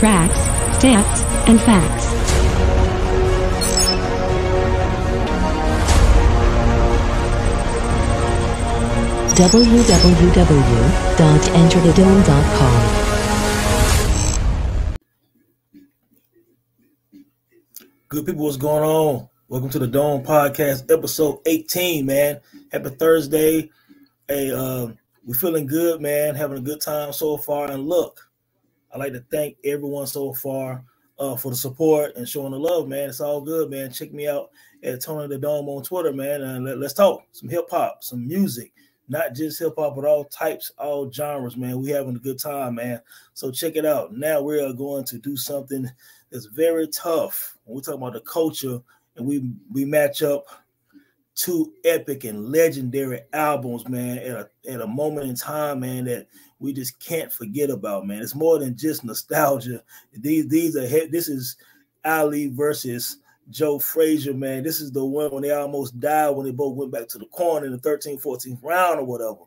tracks, stats, and facts. www.enterthedome.com. Good people, what's going on? Welcome to the Dome Podcast, episode 18, man. Happy Thursday. Hey, we're feeling good, man. Having a good time so far. And look, I'd like to thank everyone so far for the support and showing the love, man. It's all good, man. Check me out at Tony the Dome on Twitter, man. And let's talk some hip-hop, some music. Not just hip-hop, but all types, all genres, man. We having a good time, man. So check it out. Now we are going to do something that's very tough. When we talk about the culture and we match up two epic and legendary albums, man, at a moment in time, man, that we just can't forget about, man. It's more than just nostalgia. This is Ali versus Joe Frazier, man. This is the one when they almost died when they both went back to the corner in the 13th, 14th round or whatever.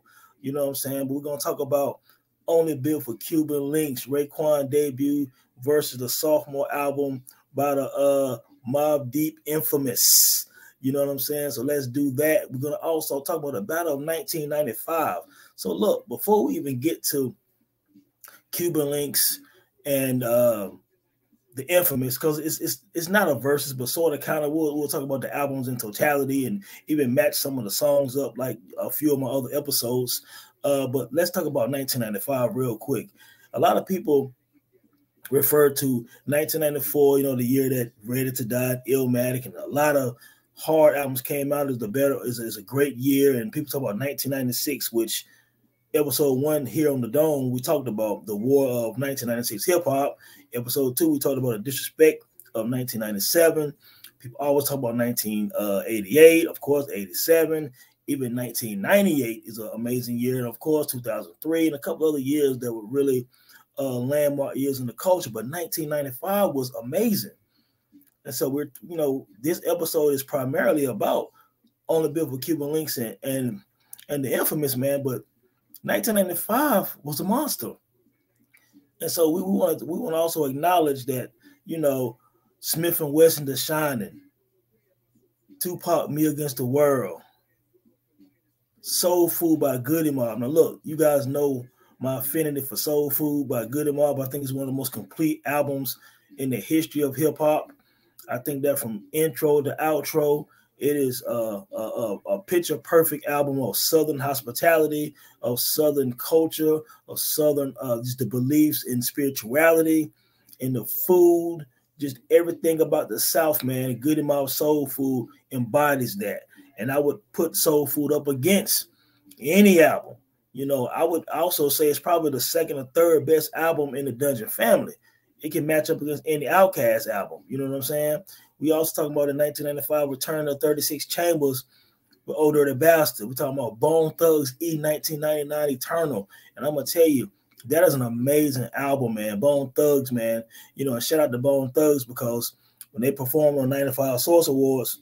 You know what I'm saying? But we're going to talk about Only Built for Cuban Linx, Raekwon debut versus the sophomore album by the Mobb Deep Infamous. You know what I'm saying? So let's do that. We're going to also talk about the Battle of 1995. So look, before we even get to Cuban Linx and the Infamous, because it's not a versus, but sort of kind of we'll talk about the albums in totality and even match some of the songs up like a few of my other episodes. But let's talk about 1995 real quick. A lot of people refer to 1994, you know, the year that Ready to Die, Illmatic, and a lot of hard albums came out. Is a great year, and people talk about 1996, which episode 1 here on the Dome, we talked about the war of 1996 hip-hop. Episode 2, we talked about the disrespect of 1997. People always talk about 1988, of course, 87. Even 1998 is an amazing year. And, of course, 2003 and a couple other years that were really landmark years in the culture. But 1995 was amazing. And so this episode is primarily about Only Built for Cuban Linx and the Infamous, man. But 1995 was a monster. And so we want to also acknowledge that, you know, Smith & Wesson, The Shining, Tupac, Me Against the World, Soul Food by Goody Mob. Now, look, you guys know my affinity for Soul Food by Goody Mob. I think it's one of the most complete albums in the history of hip-hop. I think that from intro to outro, it is a picture-perfect album of Southern hospitality, of Southern culture, of Southern just the beliefs in spirituality, in the food, just everything about the South, man. Goody Mob Soul Food embodies that. And I would put Soul Food up against any album. You know, I would also say it's probably the second or third best album in the Dungeon family. It can match up against any Outkast album. You know what I'm saying? We also talking about the 1995 Return of 36 Chambers with Old Dirty Bastard. We're talking about Bone Thugs E 1999 Eternal. And I'm going to tell you, that is an amazing album, man. Bone Thugs, man. You know, and shout out to Bone Thugs because when they performed on 95 Source Awards,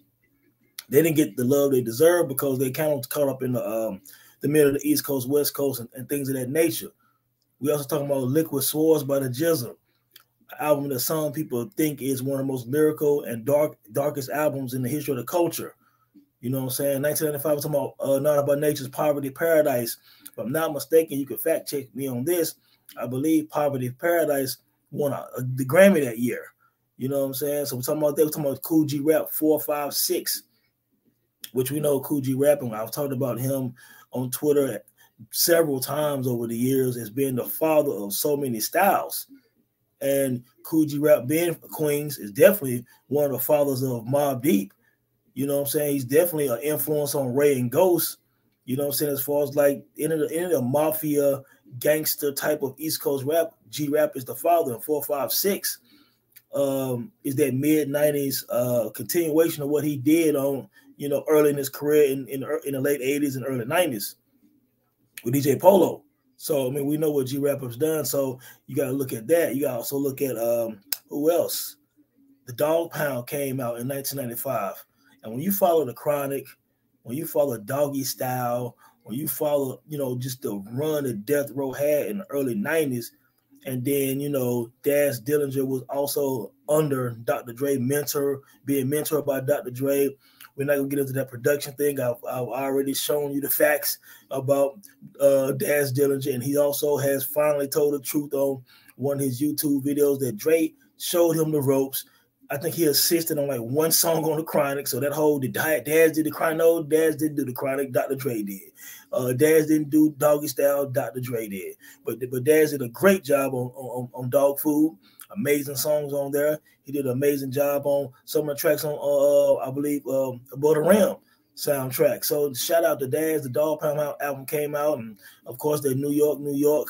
they didn't get the love they deserve because they kind of caught up in the middle of the East Coast, West Coast, and things of that nature. We also talking about Liquid Swords by the Jizzle. Album that some people think is one of the most lyrical and darkest albums in the history of the culture. You know what I'm saying? 1995, we're talking about Not About Nature's Poverty Paradise. If I'm not mistaken, you can fact check me on this. I believe Poverty Paradise won the Grammy that year. You know what I'm saying? So we're talking about that. We're talking about Kool G Rap 456, which we know Kool G Rap, and I've talked about him on Twitter several times over the years as being the father of so many styles. And Kool G Rap being Queens is definitely one of the fathers of Mobb Deep. You know what I'm saying? He's definitely an influence on Ray and Ghost. You know what I'm saying? As far as like in the mafia gangster type of East Coast rap, G Rap is the father. And 456 is that mid-90s continuation of what he did on, you know, early in his career in the late 80s and early 90s with DJ Polo. So, I mean, we know what G-Rap has done, so you got to look at that. You got to also look at who else? The Dog Pound came out in 1995. And when you follow the Chronic, when you follow Doggy Style, when you follow, you know, just the run that Death Row had in the early 90s, And then, you know, Daz Dillinger was also under Dr. Dre, being mentored by Dr. Dre. We're not going to get into that production thing. I've already shown you the facts about Daz Dillinger, and he also has finally told the truth on one of his YouTube videos that Dre showed him the ropes. I think he assisted on like one song on the Chronic. So that whole Daz did the Chronic. No, Daz didn't do the Chronic. Dr. Dre did. Daz didn't do Doggy Style. Dr. Dre did. But Daz did a great job on Dog Food. Amazing songs on there. He did an amazing job on some of the tracks on I believe Above the Rim soundtrack. So shout out to Daz. The Dog Pound album came out, and of course the New York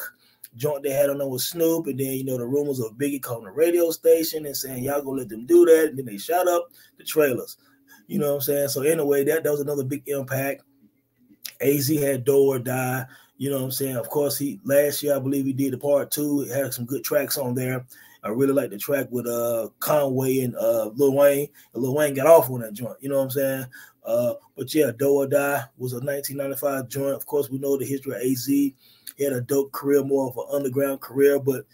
joint they had on there with Snoop, and then, you know, the rumors of Biggie calling the radio station and saying y'all gonna let them do that, and then they shot up the trailers. You know what I'm saying? So anyway, that was another big impact. AZ had Do or Die. You know what I'm saying? Of course, last year I believe he did the part 2. It had some good tracks on there. I really like the track with Conway and Lil Wayne. And Lil Wayne got off on that joint. You know what I'm saying? But yeah, Do or Die was a 1995 joint. Of course, we know the history of AZ. He had a dope career, more of an underground career, but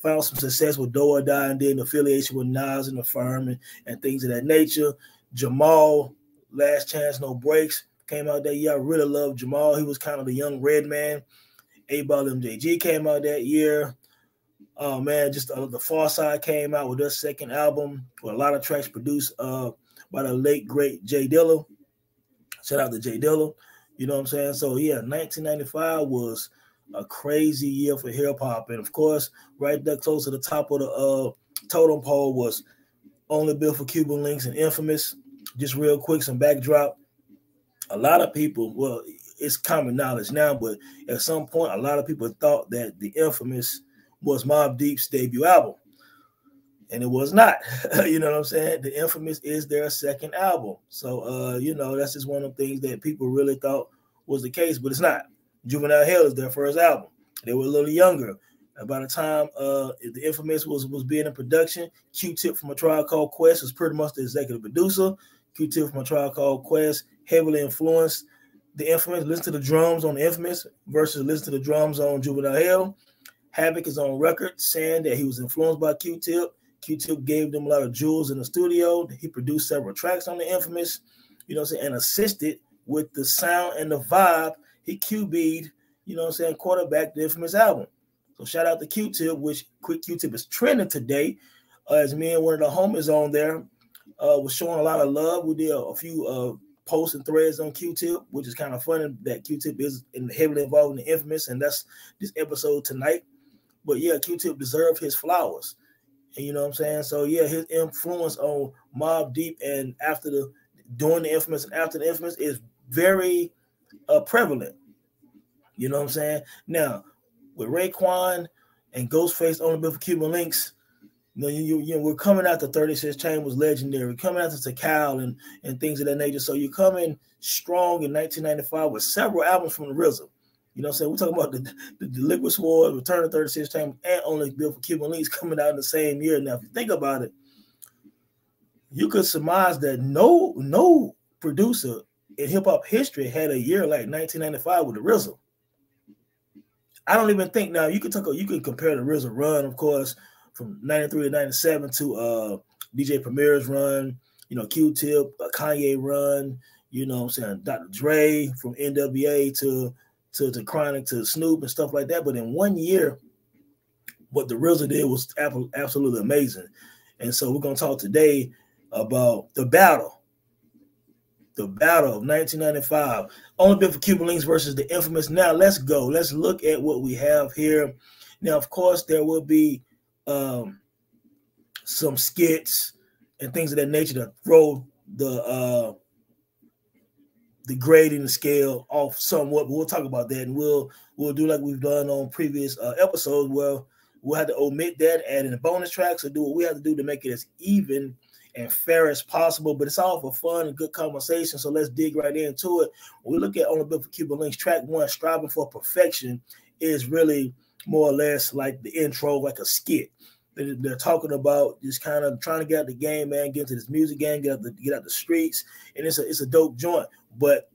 found some success with Do or Die, and then affiliation with Nas and the Firm and things of that nature. Jamal, Last Chance No Breaks, came out that year. I really love Jamal. He was kind of the young red man. 8Ball MJG came out that year. Oh man, just the Far Side came out with their second album with a lot of tracks produced by the late great Jay Dilla. Shout out to Jay Dilla. You know what I'm saying? So yeah, 1995 was a crazy year for hip hop, and of course, right there close to the top of the totem pole was Only Built for Cuban Linx and Infamous. Just real quick, some backdrop. A lot of people, well, it's common knowledge now, but at some point, a lot of people thought that the Infamous was Mobb Deep's debut album, and it was not. You know what I'm saying? The Infamous is their second album. So, you know, that's just one of the things that people really thought was the case, but it's not. Juvenile Hell is their first album. They were a little younger. By the time the Infamous was being in production, Q-Tip from A Tribe Called Quest was pretty much the executive producer. Q-Tip from A Tribe Called Quest heavily influenced the Infamous. Listen to the drums on the Infamous versus listen to the drums on Juvenile Hell. Havoc is on record saying that he was influenced by Q-Tip. Q-Tip gave them a lot of jewels in the studio. He produced several tracks on the Infamous, you know what I'm saying, and assisted with the sound and the vibe. He QB'd, you know what I'm saying, quarterback the Infamous album. So shout out to Q-Tip, which Q-Tip is trending today. As me and one of the homies on there was showing a lot of love. We did a few posts and threads on Q-Tip, which is kind of funny that Q-Tip is heavily involved in the Infamous, and that's this episode tonight. But yeah, Q-Tip deserved his flowers. And you know what I'm saying? So yeah, his influence on Mobb Deep and during the Infamous and after the Infamous is very prevalent. You know what I'm saying? Now, with Raekwon and Ghostface Only Built for Cuban Linx, you know, we're coming out to 36 Chambers legendary. We're coming out to Tikal and things of that nature. So you're coming strong in 1995 with several albums from the RZA. You know what I'm saying? We're talking about the Liquid Sword, Return to 36 Chambers, and Only Built for Cuban Linx coming out in the same year. Now, if you think about it, you could surmise that no producer in hip-hop history had a year like 1995 with the RZA. I don't even think now you can compare the RZA run, of course, from 93 to 97 to DJ Premier's run, you know, Q-Tip, Kanye run, you know what I'm saying, Dr. Dre from NWA to Chronic to Snoop and stuff like that. But in 1 year, what the RZA did was absolutely amazing. And so we're going to talk today about the battle of 1995. Only Built for Cuban Linx versus the Infamous. Now let's go. Let's look at what we have here. Now, of course, there will be some skits and things of that nature to throw the grading the scale off somewhat, but we'll talk about that, and we'll do like we've done on previous episodes, where we'll have to omit that, add in the bonus tracks, or do what we have to do to make it as even and fair as possible. But it's all for fun and good conversation, so let's dig right into it. When we look at Only Built for Cuban Linx, track 1, Striving for Perfection, is really more or less like the intro, like a skit. They're talking about just kind of trying to get out the game, man, get into this music game, get out the streets, and it's a dope joint. But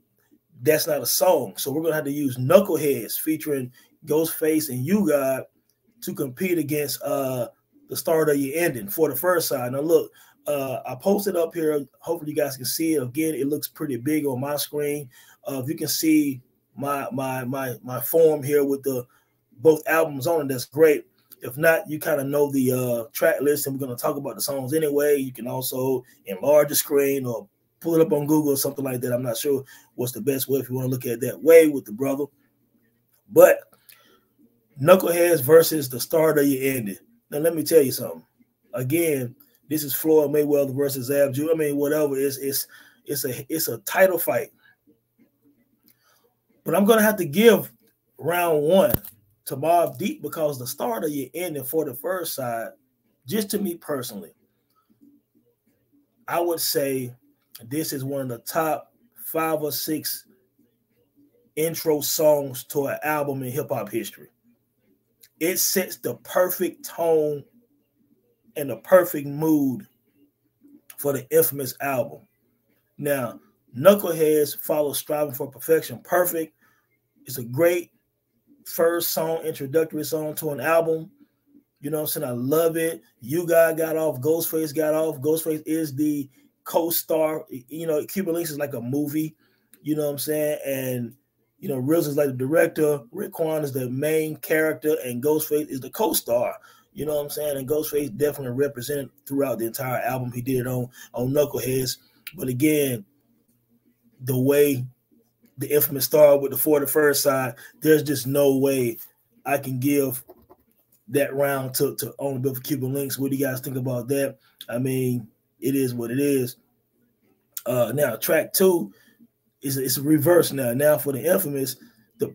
that's not a song, so we're gonna have to use Knuckleheads featuring Ghostface and You God to compete against the start of your ending for the first side. Now look, I posted up here. Hopefully you guys can see it. Again, it looks pretty big on my screen. If you can see my form here with the both albums on it, that's great. If not, you kind of know the track list, and we're going to talk about the songs anyway. You can also enlarge the screen or pull it up on Google or something like that. I'm not sure what's the best way if you want to look at it that way with the brother. But Knuckleheads versus the start of your ending. Now, let me tell you something. Again, this is Floyd Mayweather versus Abju. I mean, whatever. It's a title fight. But I'm going to have to give round one to Mobb Deep because the start of your ending for the first side, just to me personally, I would say this is one of the top 5 or 6 intro songs to an album in hip-hop history. It sets the perfect tone and the perfect mood for the infamous album. Now, Knuckleheads follows Striving for Perfection. Perfect. It's a great first song, introductory song to an album. You know what I'm saying? I love it. You guys got off. Ghostface got off. Ghostface is the co-star. You know, Cuban Linx is like a movie. You know what I'm saying? And, you know, Rills is like the director. Rick Quan is the main character. And Ghostface is the co-star. You know what I'm saying? And Ghostface definitely represented throughout the entire album. He did it on Knuckleheads. But again, the way the infamous star with the 41st side, there's just no way I can give that round to Only Built for Cuban Linx. What do you guys think about that? I mean, it is what it is. Now, track 2 is a reverse now. Now for the infamous,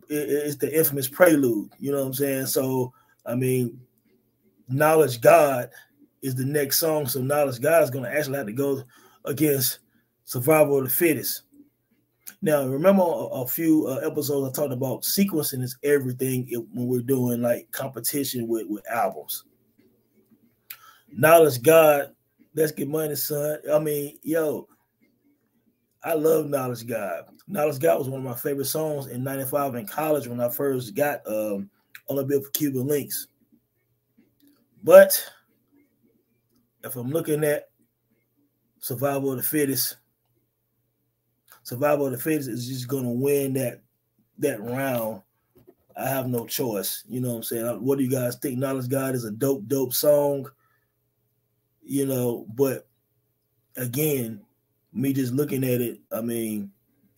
it's the infamous prelude. You know what I'm saying? So, I mean, Knowledge God is the next song. So Knowledge God is going to actually have to go against Survival of the Fittest. Now, remember a few episodes I talked about sequencing is everything when we're doing like competition with albums. Knowledge God, Let's Get Money, Son. I mean, yo, I love Knowledge God. Knowledge God was one of my favorite songs in '95 in college when I first got Only Built for Cuban Linx. But if I'm looking at Survival of the Fittest, Survival of the Fittest is just going to win that round. I have no choice. You know what I'm saying? What do you guys think? Knowledge God is a dope song. You know, but again, me just looking at it, I mean,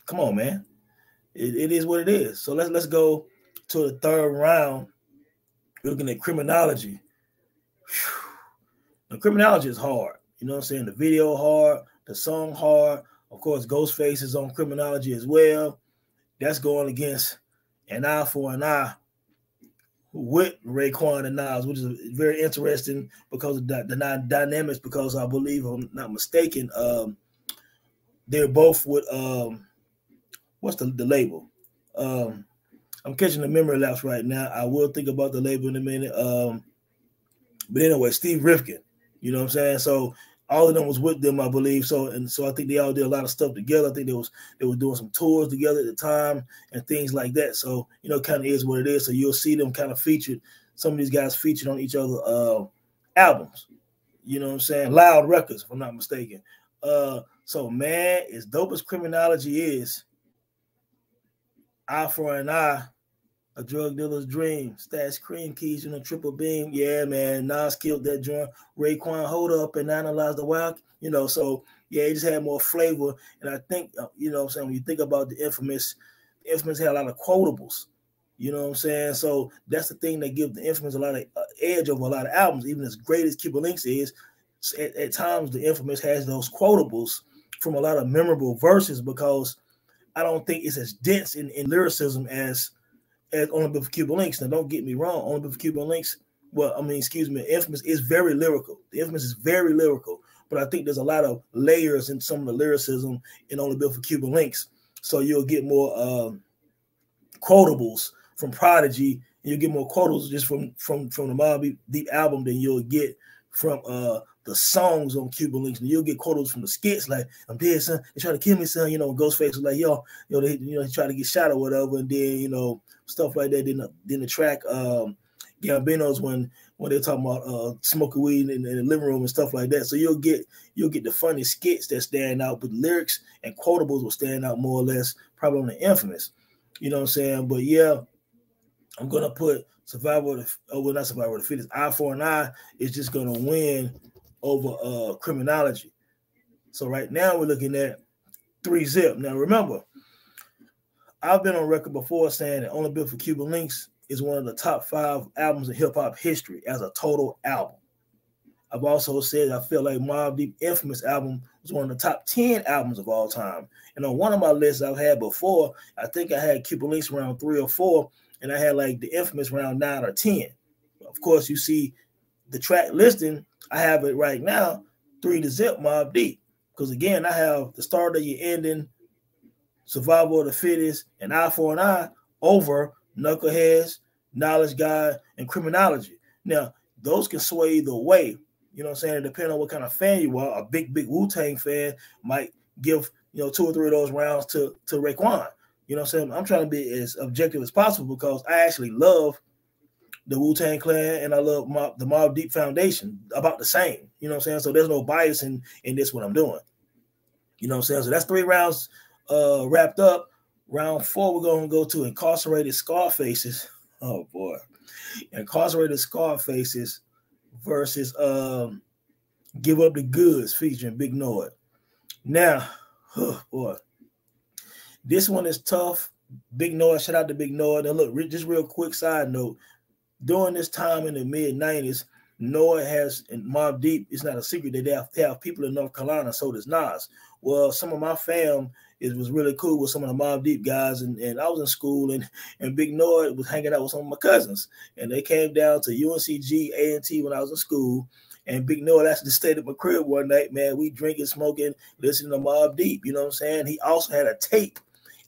come on, man. It is what it is. So let's go to the third round. We're looking at Criminology. Now, Criminology is hard. You know what I'm saying? The video hard, the song hard. Of course, Ghostface is on Criminology as well. That's going against An Eye for an Eye with Raekwon and Nas, which is very interesting because of the dynamics, because I believe, if I'm not mistaken, they're both with, what's the label? I'm catching the memory lapse right now. I will think about the label in a minute. But anyway, Steve Rifkin, you know what I'm saying? So all of them was with them, I believe. So I think they all did a lot of stuff together. I think they were doing some tours together at the time and things like that. So, you know, kind of is what it is. So you'll see them kind of featured, some of these guys featured on each other albums. You know what I'm saying? Loud Records, if I'm not mistaken. So man, as dope as Criminology is, Eye for an Eye, A Drug Dealer's Dream, Stash Cream Keys in a Triple Beam. Yeah, man, Nas killed that joint. Raekwon, hold up and analyze the wild. You know, so yeah, it just had more flavor. And I think, you know what I'm saying, when you think about the Infamous had a lot of quotables. You know what I'm saying? So that's the thing that gives the Infamous a lot of edge over a lot of albums. Even as great as Cuban Linx is, at times the Infamous has those quotables from a lot of memorable verses, because I don't think it's as dense in lyricism as Only Built for Cuban Linx. Now, don't get me wrong. Only Built for Cuban Linx, Infamous is very lyrical. The Infamous is very lyrical, but I think there's a lot of layers in some of the lyricism in Only Built for Cuban Linx. So you'll get more quotables from Prodigy, and you'll get more quotables just from the Mobb Deep album than you'll get from the songs on Cuban Linx. And you'll get quotables from the skits like, I'm dead, son. They try to kill me, son. You know, Ghostface was like, he tried to get shot or whatever. And then, you know, stuff like that. Then the track, Gambinos when they're talking about smoking weed in the living room and stuff like that. So you'll get the funny skits that stand out, but lyrics and quotables will stand out more or less, probably on the Infamous. You know what I'm saying? But yeah, I'm gonna put not Survival of the Fittest. Eye for an Eye is just gonna win over Criminology. So right now we're looking at 3-Zip. Now remember, I've been on record before saying that Only Built for Cuban Linx is one of the top 5 albums in hip hop history as a total album. I've also said I feel like Mobb Deep Infamous album was one of the top 10 albums of all time. And on one of my lists I've had before, I think I had Cuban Linx around 3 or 4, and I had like the Infamous around 9 or 10. Of course, you see the track listing, I have it right now, 3-Zip, Mobb Deep. Because again, I have The Start of Your Ending, Survival of the Fittest, and Eye for an Eye over Knuckleheads, Knowledge God, and Criminology. Now, those can sway either way. You know what I'm saying? Depending on what kind of fan you are. A big Wu-Tang fan might give, 2 or 3 of those rounds to Raekwon. You know what I'm saying? I'm trying to be as objective as possible because I actually love the Wu-Tang Clan and I love the Mobb Deep Foundation about the same. You know what I'm saying? So there's no bias in this what I'm doing. You know what I'm saying? So that's 3 rounds wrapped up. Round 4, we're going to go to Incarcerated Scarfaces. Oh, boy. Incarcerated Scarfaces versus Give Up the Goods featuring Big Noyd. Now, oh, boy. This one is tough. Big Noyd, shout out to Big Noyd. And look, just real quick side note. During this time in the mid-90s, Noyd has, and Mobb Deep, it's not a secret that they have people in North Carolina, so does Nas. Well, some of my fam was really cool with some of the Mobb Deep guys, and I was in school, and Big Noyd was hanging out with some of my cousins, and they came down to UNCG, A&T when I was in school, and Big Noyd actually stayed at my crib one night, man. We drinking, smoking, listening to Mobb Deep, you know what I'm saying? He also had a tape,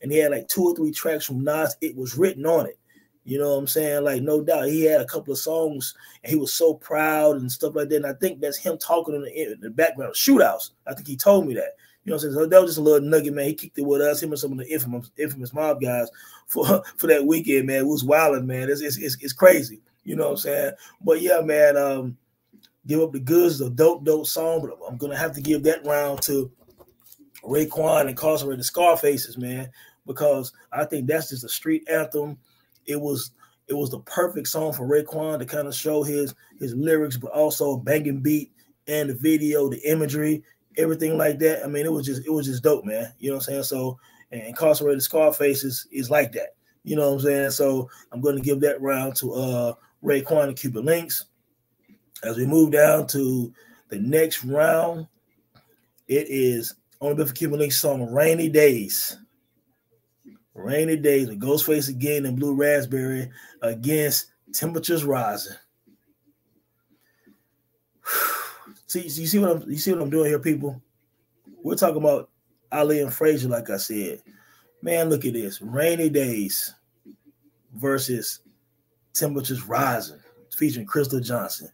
and he had like 2 or 3 tracks from Nas. It was written on it. You know what I'm saying? Like, no doubt, he had a couple of songs, and he was so proud and stuff like that, and I think that's him talking in the background. Shootouts. I think he told me that. You know what I'm saying? So that was just a little nugget, man. He kicked it with us, him and some of the infamous mob guys for that weekend, man. It was wilding, man. It's crazy. You know what I'm saying? But yeah, man, Give Up the Goods is a dope song, but I'm gonna have to give that round to Raekwon and Incarcerated Scarfaces, man, because I think that's just a street anthem. It was the perfect song for Raekwon to kind of show his lyrics, but also banging beat and the video, the imagery, everything like that. I mean, it was just dope, man. You know what I'm saying? So, and Incarcerated Scarfaces is like that. You know what I'm saying? So I'm going to give that round to Raekwon and Cuban Linx. As we move down to the next round, it is Only Built for Cuban Linx song Rainy Days. Rainy Days with Ghostface again and Blue Raspberry against Temperatures Rising. See, you see what I'm doing here, people? We're talking about Ali and Frazier, like I said. Man, look at this. Rainy Days versus Temperatures Rising, featuring Crystal Johnson.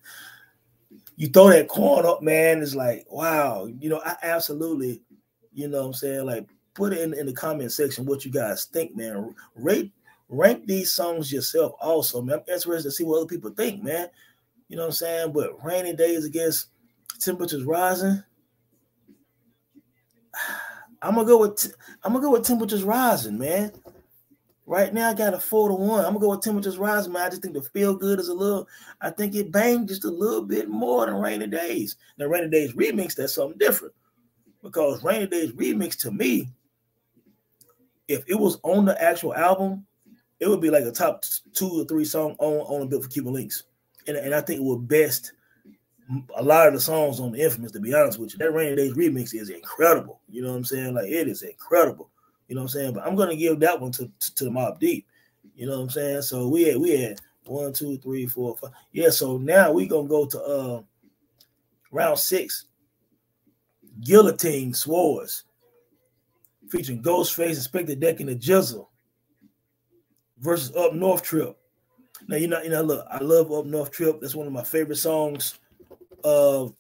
You throw that corn up, man, it's like, wow. You know, I absolutely, you know what I'm saying, like, put it in the comment section what you guys think, man. Rank these songs yourself also, man. I'm interested to see what other people think, man. You know what I'm saying? But Rainy Days against Temperatures Rising. I'm gonna go with Temperatures Rising, man. Right now I got a 4-1. I'm gonna go with Temperatures Rising, man. I just think the feel good is I think it banged just a little bit more than Rainy Days. Now Rainy Days remix, that's something different. Because Rainy Days remix to me, if it was on the actual album, it would be like a top 2 or 3 song on Built for Cuban Linx. And I think it would best a lot of the songs on the Infamous, to be honest with you. That Rainy Days remix is incredible. You know what I'm saying? Like, it is incredible. You know what I'm saying? But I'm going to give that one to the Mobb Deep. You know what I'm saying? So we had 1, 2, 3, 4, 5. Yeah, so now we're going to go to round 6. Guillotine Swords, featuring Ghostface, Inspector Deck, and the Jizzle versus Up North Trip. Now, you know, look, I love Up North Trip. That's one of my favorite songs on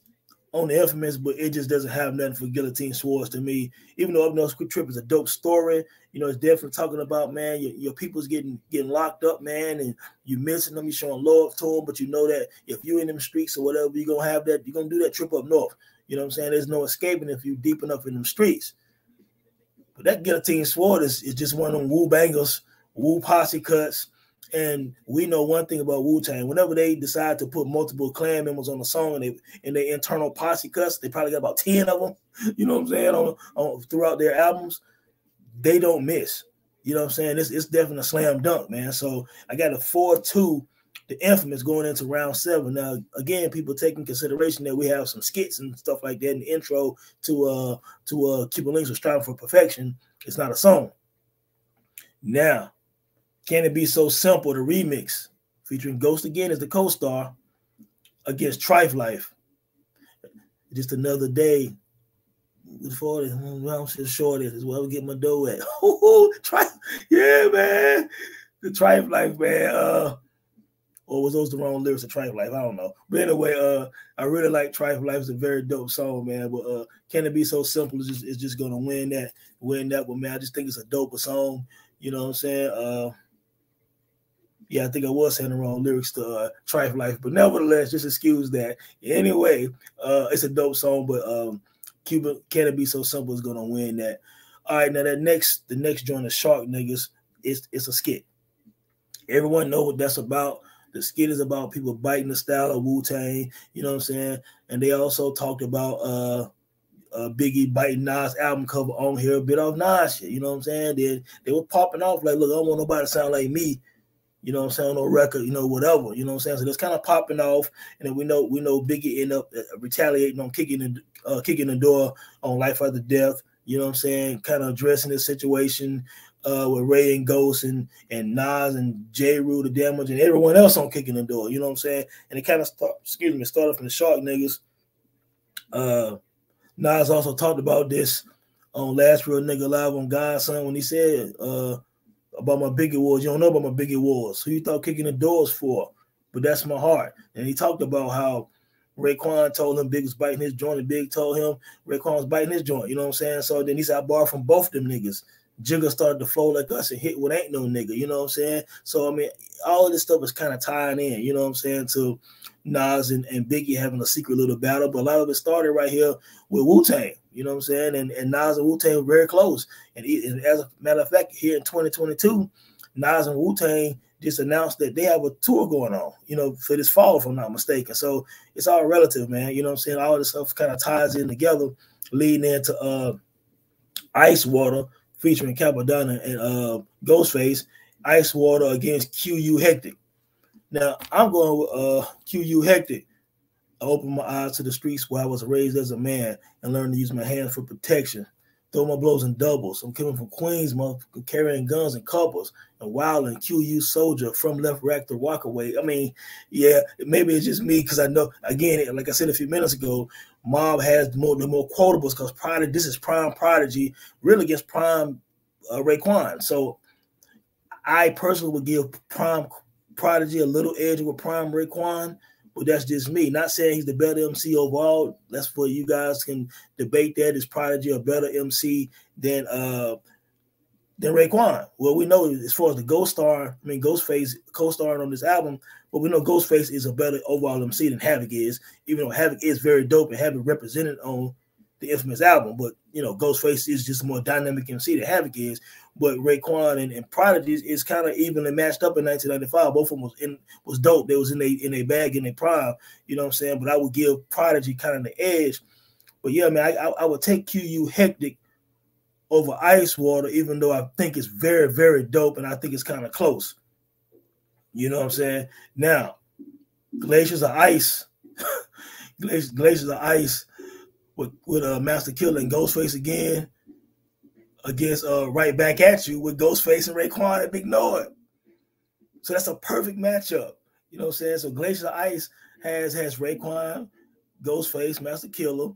on the Infamous, but it just doesn't have nothing for Guillotine Swords to me. Even though Up North Quick Trip is a dope story, it's definitely talking about, man, your people's getting locked up, man, and you missing them, you showing love to them, but you know that if you're in them streets or whatever, you're going to have that, you're going to do that trip up north. You know what I'm saying? There's no escaping if you're deep enough in them streets. But that Guillotine Sword is just one of them Wu bangers, Wu posse cuts. And we know one thing about Wu-Tang. Whenever they decide to put multiple clan members on a song and their internal posse cuts, they probably got about 10 of them, you know what I'm saying, on throughout their albums, they don't miss. You know what I'm saying? It's definitely a slam dunk, man. So I got a 4-2, the Infamous, going into round 7. Now, again, people take in consideration that we have some skits and stuff like that in the intro to Cuban Linx was Striving for Perfection. It's not a song. Now, Can It Be So Simple, the remix, featuring Ghost again as the co-star, against Trife Life. Just another day. Before this, I'm still short is where I get my dough at. Trife, yeah, man. The Trife Life, man. Or was those the wrong lyrics of Trife Life? I don't know. But anyway, I really like Trife Life. It's a very dope song, man. But Can It Be So Simple is just gonna win that one, man. I just think it's a dope song. You know what I'm saying? Yeah, I think I was saying the wrong lyrics to Trife Life, but nevertheless, just excuse that. Anyway, it's a dope song, but Cuban Can It Be So Simple is gonna win that. All right, now the next joint is Shark Niggas. It's a skit. Everyone know what that's about. The skit is about people biting the style of Wu-Tang, you know what I'm saying? And they also talked about Biggie biting Nas album cover on here, a bit of Nas shit, you know what I'm saying? They were popping off like, look, I don't want nobody to sound like me. You know what I'm saying, on no record, whatever, you know what I'm saying? So that's kind of popping off, and then we know Biggie end up retaliating on kicking the door on Life After Death, you know what I'm saying, kind of addressing this situation with Ray and Ghost and Nas and J. Rue, the Damage, and everyone else on kicking the door, you know what I'm saying? And it kind of started from the Shark Niggas. Nas also talked about this on Last Real Nigga Live on Godson when he said, about my Biggie Wars. You don't know about my Biggie Wars. Who you thought kicking the doors for? But that's my heart. And he talked about how Raekwon told him Big was biting his joint, and Big told him Raekwon was biting his joint. You know what I'm saying? So then he said, I borrowed from both them niggas. Jigga started to flow like us and hit what ain't no nigga. You know what I'm saying? So, I mean, all of this stuff is kind of tying in, you know what I'm saying, to Nas and Biggie having a secret little battle. But a lot of it started right here with Wu-Tang. You know what I'm saying? And Nas and Wu-Tang were very close. And as a matter of fact, here in 2022, Nas and Wu-Tang just announced that they have a tour going on, for this fall, if I'm not mistaken. So it's all relative, man. You know what I'm saying? All this stuff kind of ties in together, leading into Ice Water featuring Capadonna and Ghostface. Ice Water against QU Hectic. Now, I'm going with QU Hectic. I opened my eyes to the streets where I was raised as a man and learned to use my hands for protection. Throw my blows in doubles. I'm coming from Queens, carrying guns and couples, and wild and QU soldier from left rack to walk away. I mean, yeah, maybe it's just me because I know, again, like I said a few minutes ago, Mob has the more quotables because this is Prime Prodigy, really against Prime Raekwon. So I personally would give Prime Prodigy a little edge with Prime Raekwon. But that's just me. Not saying he's the better MC overall. That's for you guys can debate that. Is Prodigy a better MC than Raekwon? Well, we know as far as the Ghostface co-starring on this album, but we know Ghostface is a better overall MC than Havoc is, even though Havoc is very dope and Havoc represented on the Infamous album. But, Ghostface is just a more dynamic MC than Havoc is. But Raekwon and Prodigy is kind of evenly matched up in 1995. Both of them was dope. They was in a bag in their prime, you know what I'm saying? But I would give Prodigy kind of the edge. But yeah, man, I would take QU Hectic over Ice Water, even though I think it's very, very dope and I think it's kind of close. You know what I'm saying? Now, Glaciers of Ice. Glaciers of Ice with Master Killer and Ghostface again against Right Back At You with Ghostface and Raekwon and Big Noah. So that's a perfect matchup. You know what I'm saying? So Glaciers of Ice has Raekwon, Ghostface, Master Killer,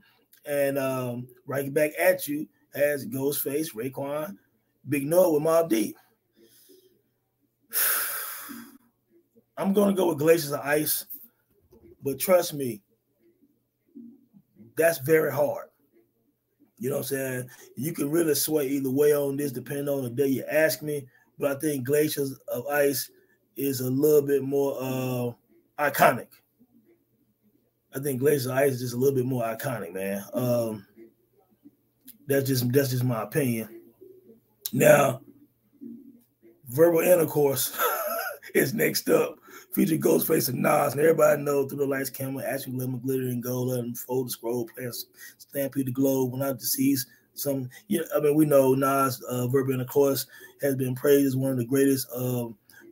and Right Back At You has Ghostface, Raekwon, Big Noah with Mobb Deep. I'm going to go with Glaciers of Ice, but trust me, That's very hard. You know what I'm saying? You can really sway either way on this, depending on the day you ask me. But I think Glaciers of Ice is a little bit more iconic. I think Glaciers of Ice is just a little bit more iconic, man. That's just my opinion. Now, Verbal Intercourse is next up, featuring Ghostface and Nas, and everybody knows Through the Lights, Camera, Action, Glimmer, Glitter, and Gold, Let Them Fold the Scroll, Plans, Stampede the Globe, When I Deceased. We know Nas' Verbal Intercourse has been praised as one of the greatest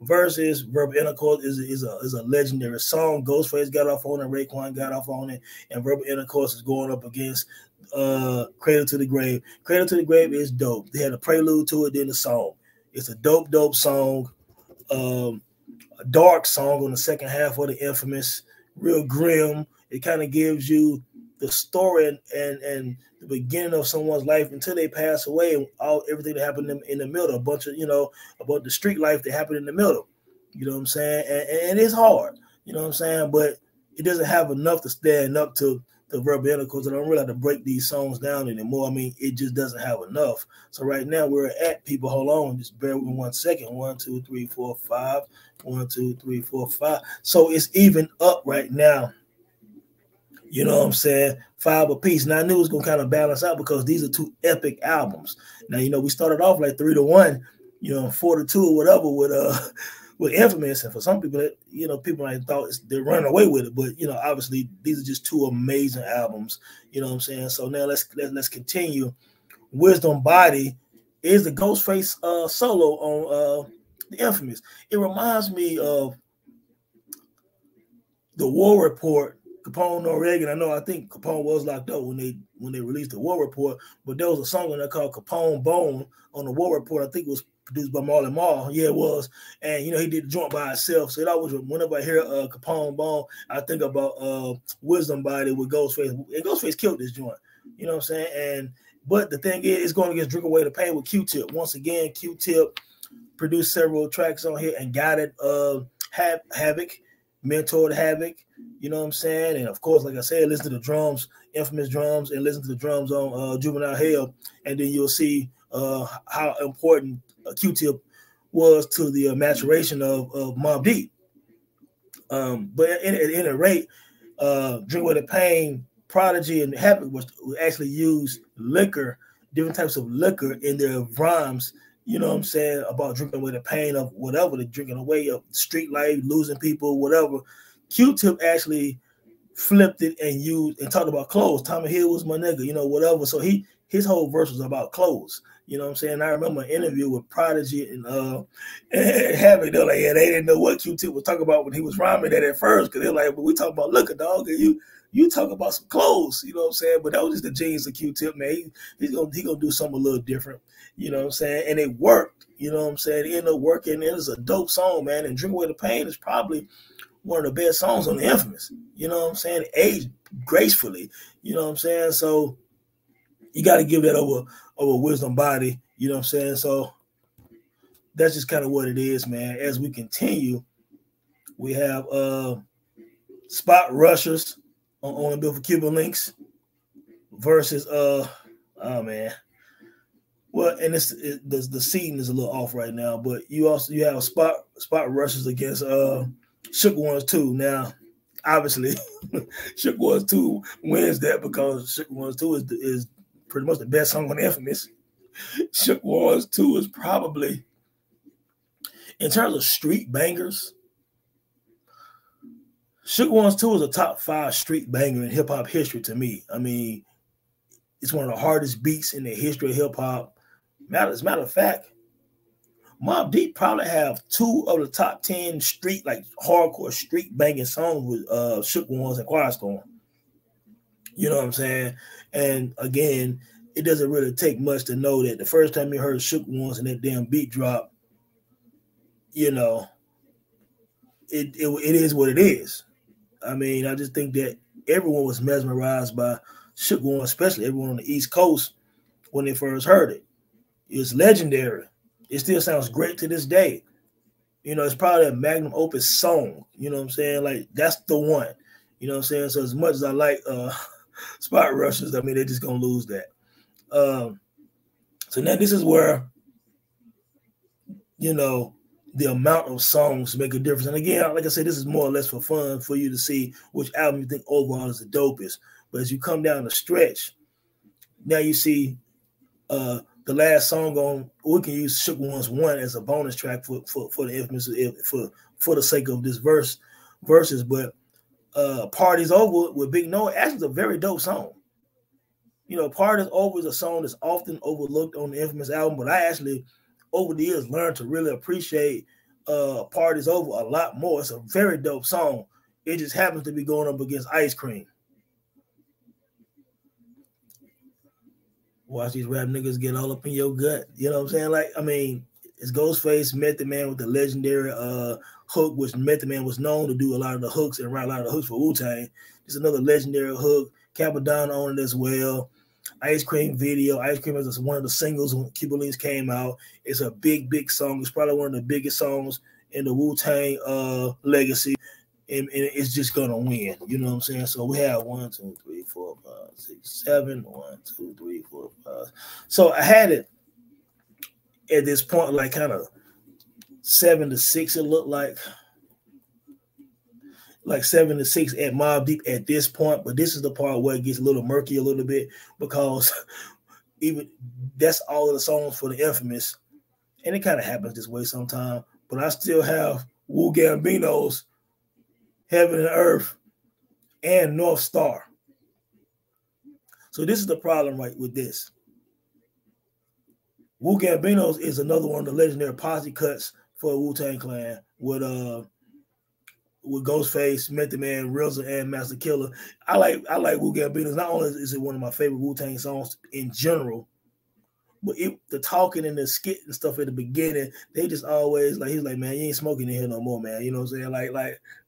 verses. Verbal Intercourse is a legendary song. Ghostface got off on it, Raekwon got off on it, and Verbal Intercourse is going up against Cradle to the Grave. Cradle to the Grave is dope. They had a prelude to it, then the song. It's a dope song. A dark song on the second half of the Infamous, real grim. It kind of gives you the story and the beginning of someone's life until they pass away, and everything that happened in the middle, a bunch of, about the street life that happened in the middle. You know what I'm saying? And it's hard, you know what I'm saying? But it doesn't have enough to stand up to the Verbal Intercourse. I don't really have to break these songs down anymore. I mean, it just doesn't have enough. So right now we're at, people, hold on, just bear with me 1 second. 1, 2, 3, 4, 5. 1, 2, 3, 4, 5. So it's even up right now. You know what I'm saying? 5 apiece. Now I knew it was gonna kind of balance out because these are two epic albums. Now, we started off like 3-1, 4-2 or whatever with Infamous, and for some people, people might have thought they're running away with it, but obviously these are just two amazing albums. You know what I'm saying? So now let's continue. Wisdom Body is the Ghostface solo on the Infamous. It reminds me of the War Report. Capone Noriega. I think Capone was locked up when they released the War Report, but there was a song on there called Capone Bone on the War Report. I think it was produced by Marley Marl. Yeah, it was. And he did the joint by himself. So it always, whenever I hear Capone Bone, I think about Wisdom Body with Ghostface. And Ghostface killed this joint. You know what I'm saying? But the thing is, it's going against Drink Away the Pain with Q-Tip. Once again, Q-Tip produced several tracks on here and guided Havoc, mentored Havoc. You know what I'm saying? And of course, like I said, listen to the drums, Infamous drums, and listen to the drums on Juvenile Hell, and then you'll see how important Q-Tip was to the maturation of Mobb Deep. But at any rate, Drink Away the Pain, Prodigy, and Havoc would actually use liquor, different types of liquor in their rhymes. You know what I'm saying? About drinking away the pain of whatever, the drinking away of street life, losing people, whatever. Q-Tip actually flipped it and used and talked about clothes. Tommy Hill was my nigga, whatever. So his whole verse was about clothes. You know what I'm saying? I remember an interview with Prodigy and Havoc. They're like, yeah, they didn't know what Q-Tip was talking about when he was rhyming that at first, because they're like, but we talking about liquor, dog, and you talk about some clothes, you know what I'm saying? But that was just the genius of Q-Tip, man. He's gonna do something a little different, you know what I'm saying? And it worked, you know what I'm saying? It ended up working. It was a dope song, man. And Drink Away the Pain is probably one of the best songs on the Infamous. You know what I'm saying? It aged gracefully. You know what I'm saying? So you got to give that over Wisdom Body. You know what I'm saying? So that's just kind of what it is, man. As we continue, we have Spot Rushers on the bill for Cuban Linx versus well, and the seating is a little off right now, but you have Spot Rushers against Shook Ones 2. Now, obviously, Shook Ones 2 wins that because Shook Ones 2 is pretty much the best song on Infamous. Shook Ones 2 is probably, in terms of street bangers, Shook Ones 2 is a top 5 street banger in hip-hop history to me. I mean, it's one of the hardest beats in the history of hip-hop. As a matter of fact, Mobb Deep probably have 2 of the top 10 street, like hardcore street banging songs with Shook Ones and Quiet Storm. You know what I'm saying? And again, it doesn't really take much to know that the first time you heard Shook Ones and that damn beat drop, it is what it is. I mean, I just think that everyone was mesmerized by Shook Ones, especially everyone on the East Coast when they first heard it. It's legendary. It still sounds great to this day. It's probably a magnum opus song. You know what I'm saying? Like, that's the one. You know what I'm saying? So as much as I like spot rushers. I mean, they're just gonna lose that. So now this is where, you know, the amount of songs make a difference. And again, like I said, this is more or less for fun for you to see which album you think overall is the dopest. But as you come down the stretch, now you see the last song on, we can use Shook One's One as a bonus track for the infamous, for the sake of this verses. But Party's Over with Big Noah actually is a very dope song. You know, Party's Over is a song that's often overlooked on the infamous album, but I actually, over the years, learned to really appreciate Party's Over a lot more. It's a very dope song. It just happens to be going up against Ice Cream. Watch these rap niggas get all up in your gut. You know what I'm saying? Like, I mean, it's Ghostface, Method Man with the legendary hook, which Method Man was known to do a lot of the hooks and write a lot of the hooks for Wu-Tang. It's another legendary hook. Capadonna on it as well. Ice Cream video. Ice Cream is one of the singles when Cuban Linx came out. It's a big song. It's probably one of the biggest songs in the Wu-Tang legacy. And it's just gonna win. You know what I'm saying? So we have 1, 2, 3, 4, 5, 6, 7. 1, 2, 3, 4, 5. So I had it at this point, like kind of 7-6. It looked like 7-6 at Mobb Deep at this point. But this is the part where it gets a little murky a little bit, because even that's all of the songs for the infamous, and it kind of happens this way sometimes. But I still have Wu Gambino's Heaven and Earth and North Star. So this is the problem right with this. Wu Gambino's is another one of the legendary posse cuts for Wu-Tang Clan with Ghostface, Method Man, RZA, and Master Killer. I like Wu Gambino's. Not only is it one of my favorite Wu-Tang songs in general, but the talking and the skit and stuff at the beginning, they just always like, he's like, man, you ain't smoking in here no more, man. You know what I'm saying? Like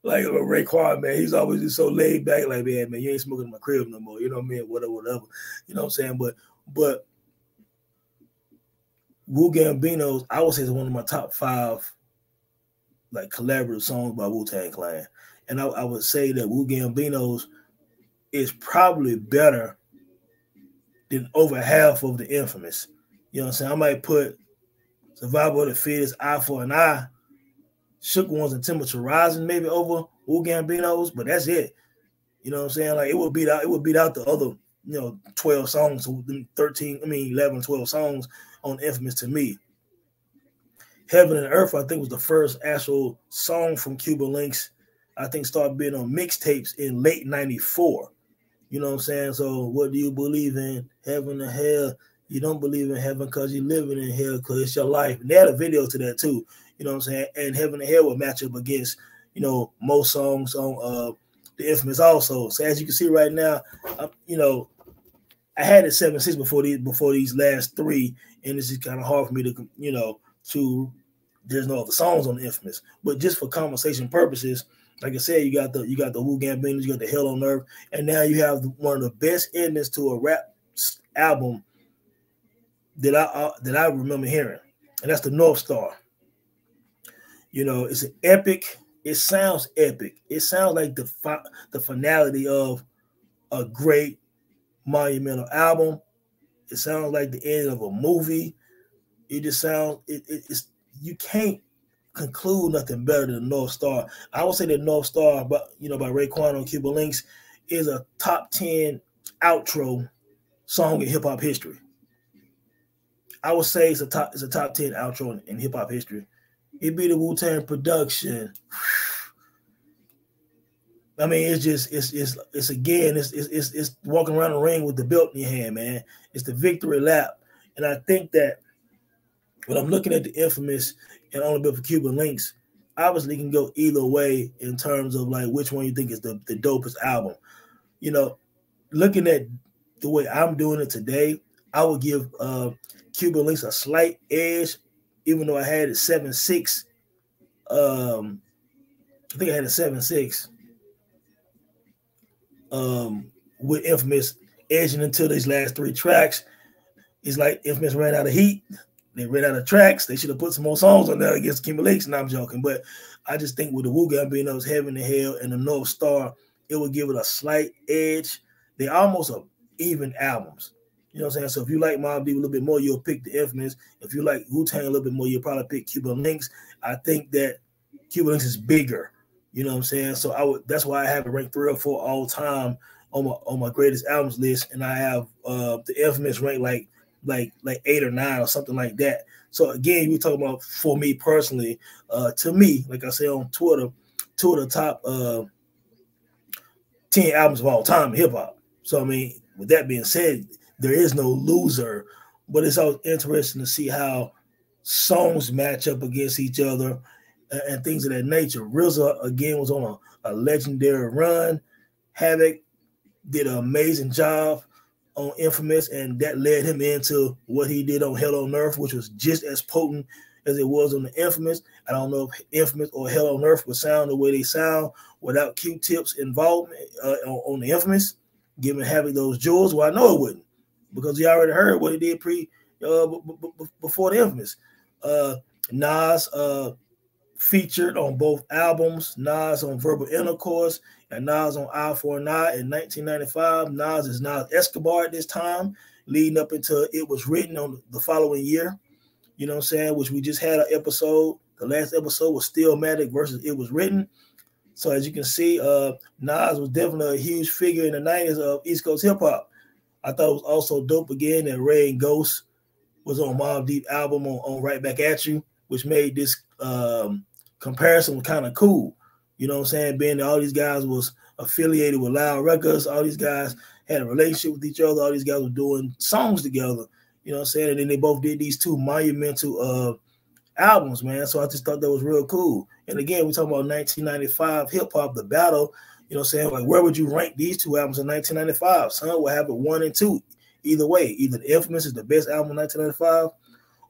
Raekwon, man, he's always just so laid back, like, man, you ain't smoking in my crib no more. You know what I mean? Whatever. You know what I'm saying? But Wu Gambino's, I would say, is one of my top 5 like collaborative songs by Wu-Tang Clan. And I would say that Wu Gambino's is probably better than over half of the infamous. You know what I'm saying? I might put Survival of the Fittest, Eye for an Eye, Shook Ones, and Temperature Rising maybe over Wu Gambino's, but that's it. You know what I'm saying? Like, it would beat out the other, 12 songs, 11, 12 songs on Infamous to me. Heaven and Earth, I think, was the first actual song from Cuban Linx. I think started being on mixtapes in late 94. You know what I'm saying? So what do you believe in? Heaven or hell? You don't believe in heaven because you're living in hell because it's your life. And they had a video to that too. You know what I'm saying? And Heaven and Hell will match up against, most songs on the Infamous also. So as you can see right now, I had it 7-6 before these last 3, and this is kind of hard for me to, there's no other songs on the Infamous. But just for conversation purposes, like I said, you got the Wu Gambinos, you got the Hell on Earth, and now you have one of the best endings to a rap album that I remember hearing, and that's the North Star. It's an epic. It sounds epic. It sounds like the finality of a great monumental album. It sounds like the end of a movie. It just sounds. It's you can't conclude nothing better than North Star. I would say that North Star, by Raekwon on Cuban Linx, is a top 10 outro song in hip hop history. I would say it's a top 10 outro in hip hop history. It be the Wu-Tang production. I mean, it's walking around the ring with the belt in your hand, man. It's the victory lap. And I think that when I'm looking at the Infamous and Only Built for Cuban Linx, obviously can go either way in terms of like which one you think is the dopest album. Looking at the way I'm doing it today, I would give Cuban Linx a slight edge, even though I had it 7-6. I think I had a 7-6 with Infamous edging into these last 3 tracks. It's like Infamous ran out of heat. They ran out of tracks. They should have put some more songs on there against Cuban Linx. And I'm joking, but I just think with the Wu Gambino's Heaven and Hell and the North Star, it would give it a slight edge they almost are even albums. You know what I'm saying? So if you like Mobb Deep a little bit more, you'll pick the Infamous. If you like Wu-Tang a little bit more, you'll probably pick Cuban Linx. I think that Cuban Linx is bigger. You know what I'm saying? So that's why I have it ranked 3 or 4 all time on my greatest albums list, and I have the Infamous ranked like 8 or 9 or something like that. So again, we're talking about, for me personally, to me, like I say on Twitter, 2 of the top 10 albums of all time in hip hop. So I mean, with that being said, there is no loser, but it's always interesting to see how songs match up against each other and things of that nature. RZA again was on a legendary run. Havoc did an amazing job on Infamous, and that led him into what he did on Hell on Earth, which was just as potent as it was on the Infamous. I don't know if Infamous or Hell on Earth would sound the way they sound without Q-Tip's involvement on the Infamous, giving Havoc those jewels. Well, I know it wouldn't, because you already heard what he did before the Infamous. Nas featured on both albums, Nas on Verbal Intercourse and Nas on Eye for an Eye in 1995. Nas is Nas Escobar at this time, leading up into It Was Written on the following year. You know what I'm saying? Which we just had an episode. The last episode was Stillmatic versus It Was Written. So as you can see, Nas was definitely a huge figure in the 90s of East Coast hip hop. I thought it was also dope again that Ray and Ghost was on Mobb Deep album on Right Back At You, which made this comparison kind of cool. You know what I'm saying? Being that all these guys was affiliated with Loud Records, all these guys had a relationship with each other, all these guys were doing songs together. You know what I'm saying? And then they both did these 2 monumental albums, man. So I just thought that was real cool. And again, we're talking about 1995 hip hop, the battle. You know what I'm saying? Like, where would you rank these 2 albums in 1995? Some will have it 1 and 2. Either way, either The Infamous is the best album in 1995,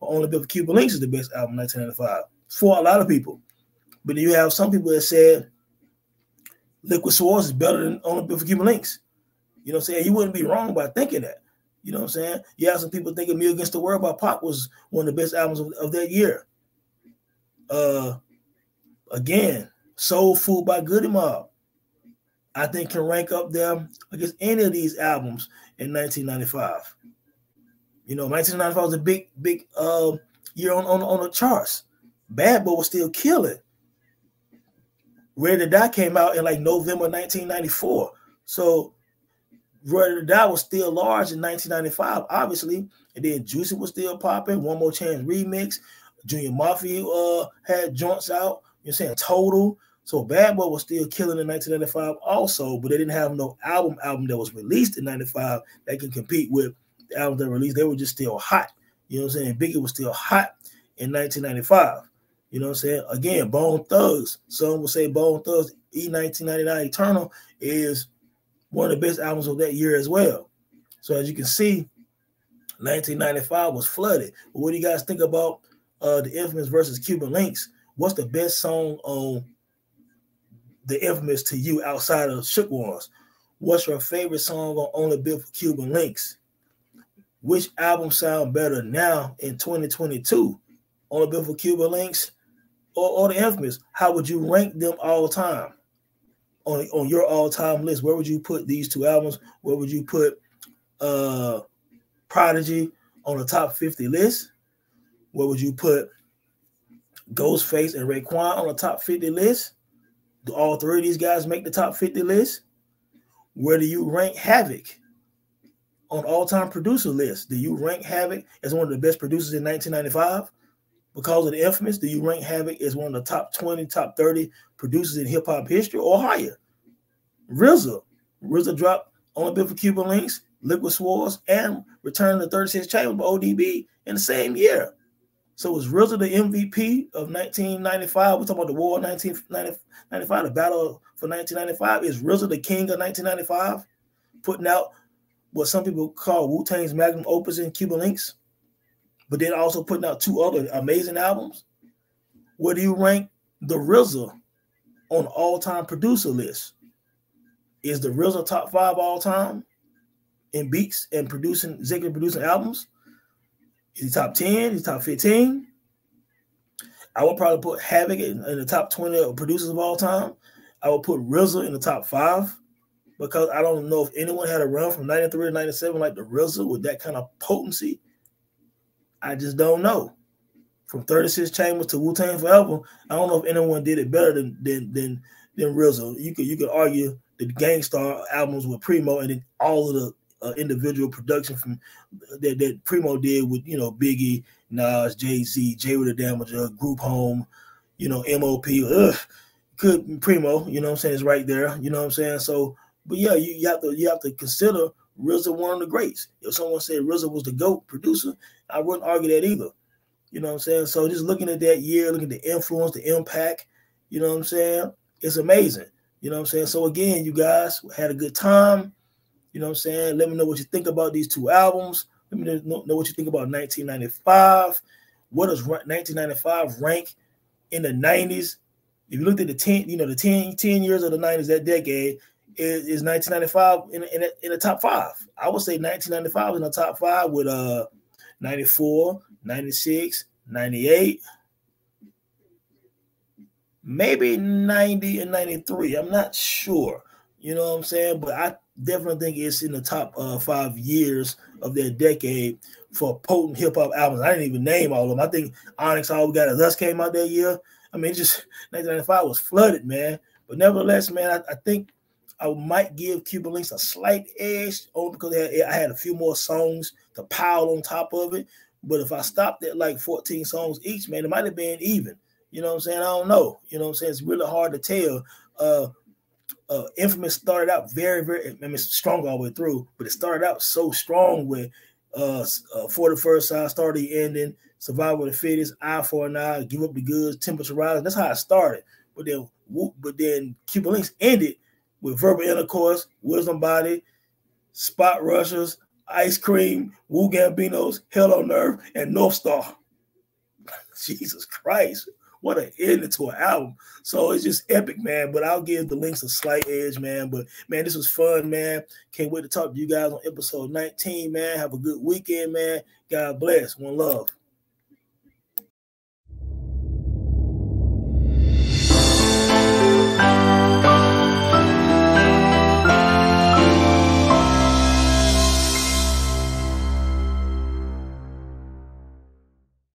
or Only Built for Cuban Linx is the best album in 1995 for a lot of people. But you have some people that said Liquid Swords is better than Only Built for Cuban Linx. You know what I'm saying? You wouldn't be wrong by thinking that. You know what I'm saying? You have some people thinking Me Against the World by Pac was one of the best albums of that year. Again, Soul Food by Goody Mob, I think can rank up there against any of these albums in 1995. You know, 1995 was a big year on the charts. Bad Boy was still killing. Ready to Die came out in like November 1994. So Ready to Die was still large in 1995, obviously. And then Juicy was still popping. One More Chance remix. Junior Mafia had joints out. You know what I'm saying? Total. So Bad Boy was still killing in 1995 also, but they didn't have no album that was released in 95 that can compete with the albums that were released. They were just still hot. You know what I'm saying? Biggie was still hot in 1995. You know what I'm saying? Again, Bone Thugs. Some will say Bone Thugs E1999 Eternal is one of the best albums of that year as well. So as you can see, 1995 was flooded. But what do you guys think about the Infamous versus Cuban Linx? What's the best song on the Infamous to you outside of Shook Ones? What's your favorite song on Only Built for Cuban Linx? Which album sound better now in 2022? Only Built for Cuban Linx or the Infamous? How would you rank them all time on your all-time list? Where would you put these 2 albums? Where would you put Prodigy on the top 50 list? Where would you put Ghostface and Raekwon on the top 50 list? Do all 3 of these guys make the top 50 list? Where do you rank Havoc on all-time producer list? Do you rank Havoc as one of the best producers in 1995? Because of the Infamous, do you rank Havoc as one of the top 20, top 30 producers in hip-hop history or higher? RZA dropped Only Built for Cuban Linx, Liquid Swords, and Return to the 36 Chambers by ODB in the same year. So was RZA the MVP of 1995? We're talking about the war of 1995, the battle for 1995. Is RZA the king of 1995? Putting out what some people call Wu-Tang's magnum opus in Cuban Linx, but then also putting out 2 other amazing albums. Where do you rank the RZA on all-time producer list? Is the RZA top 5 all time in beats and executive producing albums? Is he top 10? Is he top 15? I would probably put Havoc in the top 20 of producers of all time. I would put RZA in the top 5 because I don't know if anyone had a run from 93 to 97 like the RZA with that kind of potency. I just don't know. From 36 Chambers to Wu-Tang Forever, I don't know if anyone did it better than RZA. You could argue the Gang Starr albums with Primo, and then all of the individual production from that Primo did with Biggie, Nas, Jay-Z, Jay with the Damager, Group Home, MOP. Good Primo, you know what I'm saying, is right there. You know what I'm saying? So, but yeah, you have to consider RZA one of the greats. If someone said RZA was the GOAT producer, I wouldn't argue that either. You know what I'm saying? So just looking at that year, looking at the influence, the impact, you know what I'm saying? It's amazing. You know what I'm saying? So again, you guys had a good time. You know what I'm saying? Let me know what you think about these two albums. Let me know what you think about 1995. What does 1995 rank in the 90s? If you looked at the 10 years of the 90s, that decade, is 1995 in the top 5. I would say 1995 in the top 5 with 94, 96, 98, maybe 90 and 93. I'm not sure. You know what I'm saying? But I definitely think it's in the top 5 years of that decade for potent hip-hop albums. I didn't even name all of them. I think Onyx, All We Got Is Us came out that year. I mean, just 1995 was flooded, man. But nevertheless, man, I think I might give Cuban Linx a slight edge only because I had a few more songs to pile on top of it. But if I stopped at like 14 songs each, man, it might have been even. You know what I'm saying? I don't know. You know what I'm saying? It's really hard to tell. Infamous started out very, very, strong all the way through, but it started out so strong with For the First Side, Start the Ending, Survival of the Fittest, Eye for an Eye, Give Up the Goods, Temperature Rising. That's how it started. But then Cuban Linx ended with Verbal Intercourse, Wisdom Body, Spot Rushers, Ice Cream, Wu Gambinos, Hell on Earth, and North Star. Jesus Christ. What an ending to an album. So it's just epic, man. But I'll give the Linx a slight edge, man. But, man, this was fun, man. Can't wait to talk to you guys on episode 19, man. Have a good weekend, man. God bless. One love.